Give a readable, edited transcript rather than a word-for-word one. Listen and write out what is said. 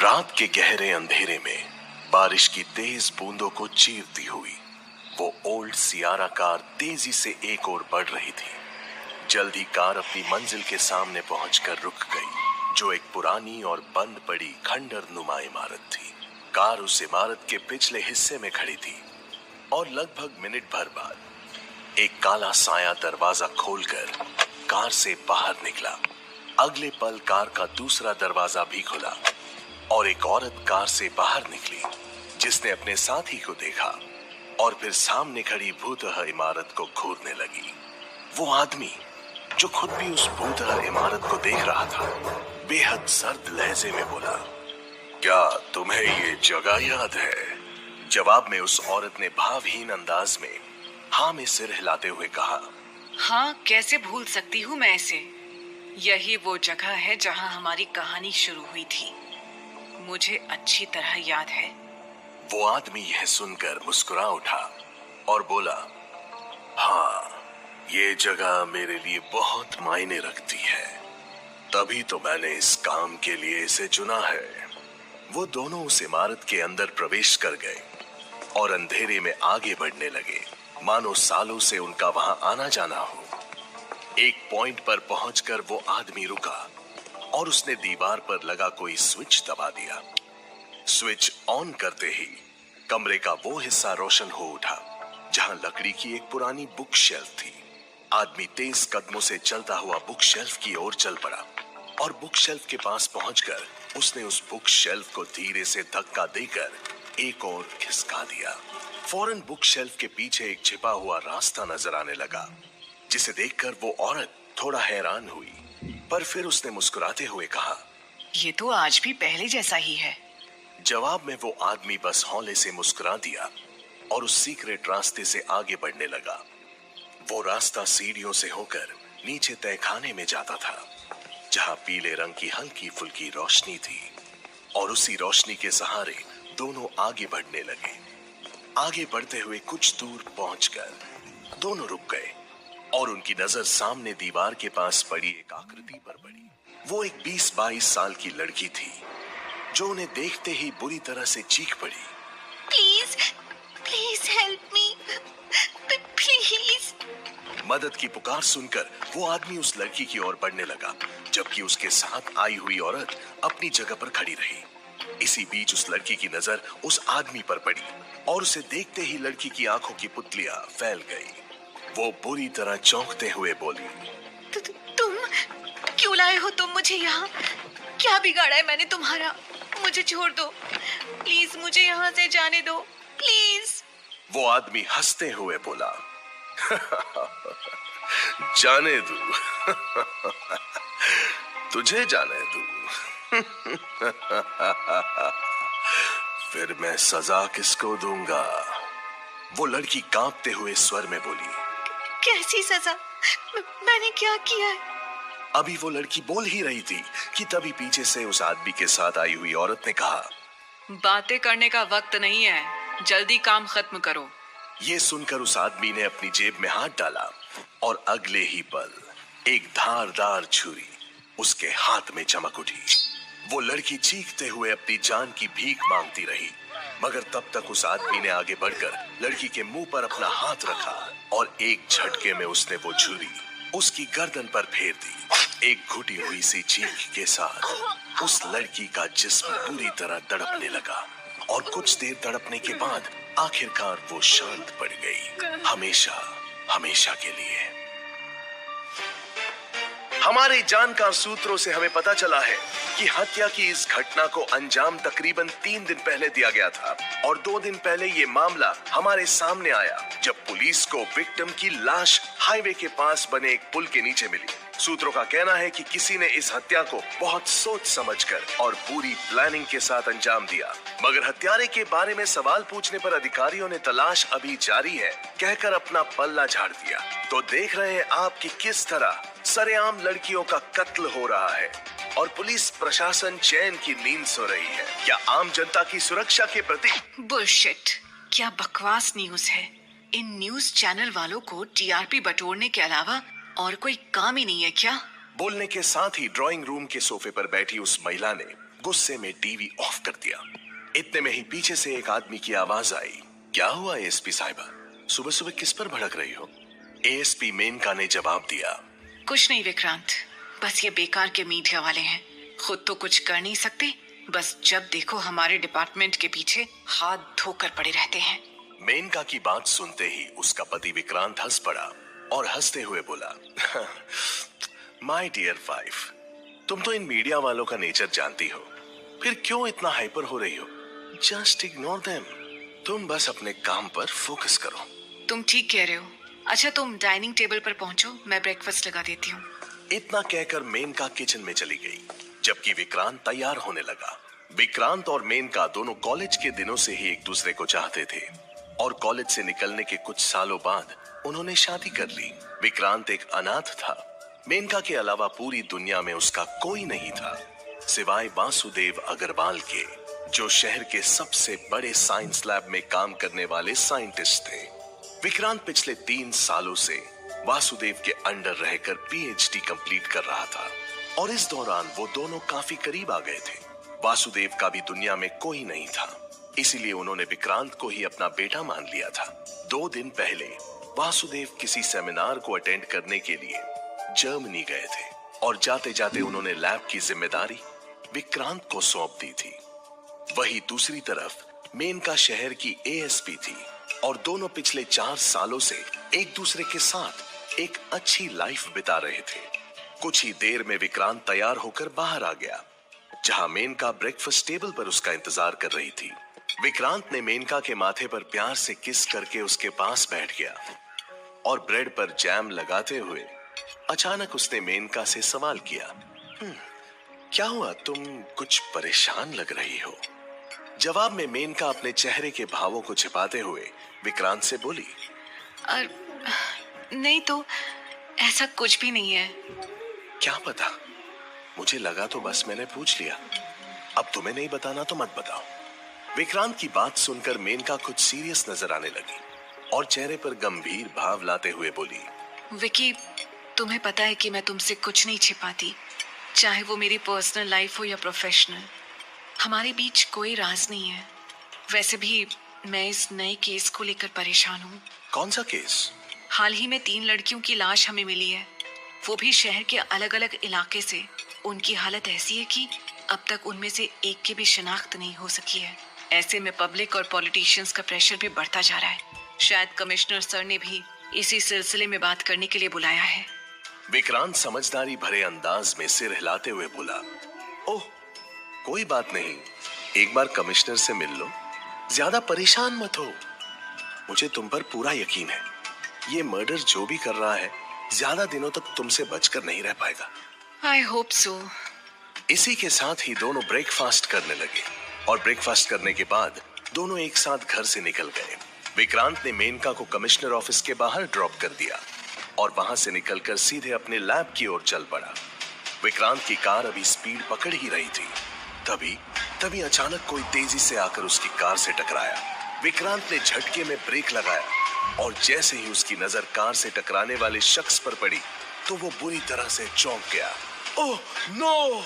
रात के गहरे अंधेरे में बारिश की तेज बूंदों को चीरती हुई वो ओल्ड सियारा कार तेजी से एक ओर बढ़ रही थी। जल्दी कार अपनी मंजिल के सामने पहुंचकर रुक गई, जो एक पुरानी और बंद पड़ी खंडर नुमा इमारत थी। कार उस इमारत के पिछले हिस्से में खड़ी थी और लगभग मिनट भर बाद एक काला साया दरवाजा खोलकर कार से बाहर निकला। अगले पल कार का दूसरा दरवाजा भी खुला और एक औरत कार से बाहर निकली, जिसने अपने साथी को देखा और फिर सामने खड़ी भूतह इमारत को घूरने लगी। वो आदमी जो खुद भी उस भूतह इमारत को देख रहा था, बेहद सर्द लहजे में बोला, क्या तुम्हें ये जगह याद है? जवाब में उस औरत ने भावहीन अंदाज में हाँ में सिर हिलाते हुए कहा, हाँ, कैसे भूल सकती हूँ मैं इसे। यही वो जगह है जहाँ हमारी कहानी शुरू हुई थी। मुझे अच्छी तरह याद है। वो आदमी यह सुनकर मुस्कुरा उठा और बोला, हाँ, ये जगह मेरे लिए बहुत मायने रखती है, तभी तो मैंने इस काम के लिए इसे चुना है। वो दोनों उस इमारत के अंदर प्रवेश कर गए और अंधेरे में आगे बढ़ने लगे, मानो सालों से उनका वहां आना जाना हो। एक पॉइंट पर पहुंचकर वो आदमी रुका और उसने दीवार पर लगा कोई स्विच दबा दिया। स्विच ऑन करते ही कमरे का वो हिस्सा रोशन हो उठा जहां लकड़ी की एक पुरानी बुक शेल्फ थी। आदमी तेज कदमों से चलता हुआ बुक शेल्फ की ओर चल पड़ा और बुक शेल्फ के पास पहुंचकर उसने उस बुक शेल्फ को धीरे से धक्का देकर एक और खिसका दिया। फौरन बुक शेल्फ के पीछे एक छिपा हुआ रास्ता नजर आने लगा, जिसे देखकर वो औरत थोड़ा हैरान हुई, पर फिर उसने मुस्कुराते हुए कहा, ये तो आज भी पहले जैसा ही है। जवाब में वो आदमी बस हौले से मुस्कुरा दिया और उस सीक्रेट रास्ते से आगे बढ़ने लगा। वो रास्ता सीढ़ियों से होकर नीचे तहखाने में जाता था, जहां पीले रंग की हल्की फुल्की रोशनी थी, और उसी रोशनी के सहारे दोनों आगे बढ़ने लगे। आगे बढ़ते हुए कुछ दूर पहुंचकर दोनों रुक गए और उनकी नजर सामने दीवार के पास पड़ी एक आकृति पर पड़ी। वो एक 20-22 साल की लड़की थी, जो उन्हें देखते ही बुरी तरह से चीख पड़ी, please please help me, please. मदद की पुकार सुनकर वो आदमी उस लड़की की ओर बढ़ने लगा, जबकि उसके साथ आई हुई औरत अपनी जगह पर खड़ी रही। इसी बीच उस लड़की की नजर उस आदमी पर पड़ी और उसे देखते ही लड़की की आंखों की पुतलियां फैल गई। वो बुरी तरह चौंकते हुए बोली, तुम क्यों लाए हो? तुम मुझे यहाँ क्या बिगाड़ा है मैंने तुम्हारा? मुझे छोड़ दो प्लीज, मुझे यहाँ से जाने दो प्लीज। वो आदमी हंसते हुए बोला, जाने दू, तुझे जाने दू, फिर मैं सजा किसको दूंगा? वो लड़की कांपते हुए स्वर में बोली, कैसी सजा? मैंने क्या किया है? अभी वो लड़की बोल ही रही थी कि तभी पीछे से उस आदमी के साथ आई हुई औरत ने कहा, बातें करने का वक्त नहीं है, जल्दी काम खत्म करो। ये सुनकर उस आदमी ने अपनी जेब में हाथ डाला और अगले ही पल एक धारदार छुरी उसके हाथ में चमक उठी। वो लड़की चीखते हुए अपनी जान की भीख मांगती रही, मगर तब तक उस आदमी ने आगे बढ़कर लड़की के मुंह पर अपना हाथ रखा और एक झटके में उसने वो छुरी उसकी गर्दन पर फेर दी। एक घुटी हुई सी चीख के साथ उस लड़की का जिस्म पूरी तरह तड़पने लगा और कुछ देर तड़पने के बाद आखिरकार वो शांत पड़ गई, हमेशा हमेशा के लिए। हमारे जानकार सूत्रों से हमें पता चला है कि हत्या की इस घटना को अंजाम तकरीबन 3 दिन पहले दिया गया था और 2 दिन पहले ये मामला हमारे सामने आया, जब पुलिस को विक्टिम की लाश हाईवे के पास बने एक पुल के नीचे मिली। सूत्रों का कहना है कि किसी ने इस हत्या को बहुत सोच समझकर और पूरी प्लानिंग के साथ अंजाम दिया, मगर हत्यारे के बारे में सवाल पूछने पर अधिकारियों ने तलाश अभी जारी है कहकर अपना पल्ला झाड़ दिया। तो देख रहे हैं आप कि किस तरह सरेआम लड़कियों का कत्ल हो रहा है और पुलिस प्रशासन चैन की नींद सो रही है। क्या आम जनता की सुरक्षा के प्रति बुलशिट, क्या बकवास न्यूज है। इन न्यूज चैनल वालों को टीआरपी बटोरने के अलावा और कोई काम ही नहीं है क्या? बोलने के साथ ही ड्राइंग रूम के सोफे पर बैठी उस महिला ने गुस्से में टीवी ऑफ कर दिया। इतने में ही पीछे से एक आदमी की आवाज आई, क्या हुआ एएसपी साहिबा, सुबह सुबह किस पर भड़क रही हो? एएसपी मेनका ने जवाब दिया, कुछ नहीं विक्रांत, बस ये बेकार के मीडिया वाले हैं, खुद तो कुछ कर नहीं सकते, बस जब देखो हमारे डिपार्टमेंट के पीछे हाथ धोकर पड़े रहते हैं। मेनका की बात सुनते ही उसका पति विक्रांत हंस पड़ा और हंसते हुए बोला, माय डियर वाइफ, तुम तो इन मीडिया वालों का नेचर जानती हो, फिर क्यों इतना हाइपर हो रही हो? जस्ट इग्नोर देम, तुम बस अपने काम पर फोकस करो। तुम ठीक कह रहे हो। अच्छा तुम डाइनिंग टेबल पर पहुंचो, मैं ब्रेकफास्ट लगा देती हूँ। इतना कहकर मेनका किचन में चली गई, जबकि विक्रांत तैयार होने लगा। विक्रांत और मेनका दोनों कॉलेज के दिनों से ही एक दूसरे को चाहते थे और कॉलेज से निकलने के कुछ सालों बाद उन्होंने शादी कर ली। विक्रांत एक अनाथ था, मेनका के अलावा पूरी दुनिया में उसका कोई नहीं था सिवाय वासुदेव अग्रवाल के, जो शहर के सबसे बड़े साइंस लैब में काम करने वाले साइंटिस्ट थे। विक्रांत पिछले 3 सालों से वासुदेव के अंडर रहकर पीएचडी कंप्लीट कर रहा था और इस दौरान वो दोनों काफी करीब आ गए थे। वासुदेव का भी दुनिया में कोई नहीं था, इसीलिए उन्होंने विक्रांत को ही अपना बेटा मान लिया था। 2 दिन पहले वासुदेव किसी सेमिनार को अटेंड करने के लिए जर्मनी गए थे और जाते जाते उन्होंने लैब की जिम्मेदारी विक्रांत को सौंप दी थी। वही दूसरी तरफ मेनका शहर की एएसपी थी और दोनों पिछले 4 सालों से एक दूसरे के साथ एक अच्छी लाइफ बिता रहे थे। कुछ ही देर में विक्रांत तैयार होकर बाहर आ गया, जहां मेनका ब्रेकफास्ट टेबल पर उसका इंतजार कर रही थी। विक्रांत ने मेनका के माथे पर प्यार से किस करके उसके पास बैठ गया और ब्रेड पर जैम लगाते हुए अचानक उसने मेनका से सवाल किया, क्या हुआ, तुम कुछ परेशान लग रही हो? जवाब में मेनका अपने चेहरे के भावों को छिपाते हुए विक्रांत से बोली, नहीं तो ऐसा कुछ भी नहीं है। क्या पता, मुझे लगा तो बस मैंने पूछ लिया, अब तुम्हें नहीं बताना तो मत बताओ। विक्रांत की बात सुनकर मेनका कुछ सीरियस नजर आने लगी और चेहरे पर गंभीर भाव लाते हुए बोली, विकी, तुम्हें पता है कि मैं तुमसे कुछ नहीं छिपाती, चाहे वो मेरी पर्सनल लाइफ हो या प्रोफेशनल। हमारे बीच कोई राज नहीं है। वैसे भी मैं इस नए केस को लेकर परेशान हूँ। कौन सा केस? हाल ही में 3 लड़कियों की लाश हमें मिली है, वो भी शहर के अलग अलग इलाके से। उनकी हालत ऐसी है कि अब तक उनमें से एक की भी शिनाख्त नहीं हो सकी है। ऐसे में पब्लिक और पॉलिटिशियंस का प्रेशर भी बढ़ता जा रहा है। शायद कमिश्नर सर ने भी इसी सिलसिले में बात करने के लिए बुलाया है। विक्रांत समझदारी भरे अंदाज में सिर हिलाते हुए बोला, ओह कोई बात नहीं, एक बार कमिश्नर से मिल लो, ज्यादा परेशान मत हो, मुझे तुम पर पूरा यकीन है। ये मर्डर जो भी कर रहा है ज्यादा दिनों तक तुमसे बचकर नहीं रह पाएगा। I hope so. इसी के साथ ही दोनों ब्रेकफास्ट करने लगे और ब्रेकफास्ट करने के बाद दोनों एक साथ घर से निकल गए। विक्रांत ने मेनका को कमिश्नर ऑफिस के बाहर ड्रॉप कर दिया और वहां से निकलकर सीधे अपने लैब की ओर चल पड़ा। विक्रांत की कार अभी स्पीड पकड़ ही रही थी, तभी अचानक कोई तेजी से आकर उसकी कार से टकराया। विक्रांत ने झटके में ब्रेक लगाया और जैसे ही उसकी नजर कार से टकराने वाले शख्स पर पड़ी तो वो बुरी तरह से चौंक गया। Oh no!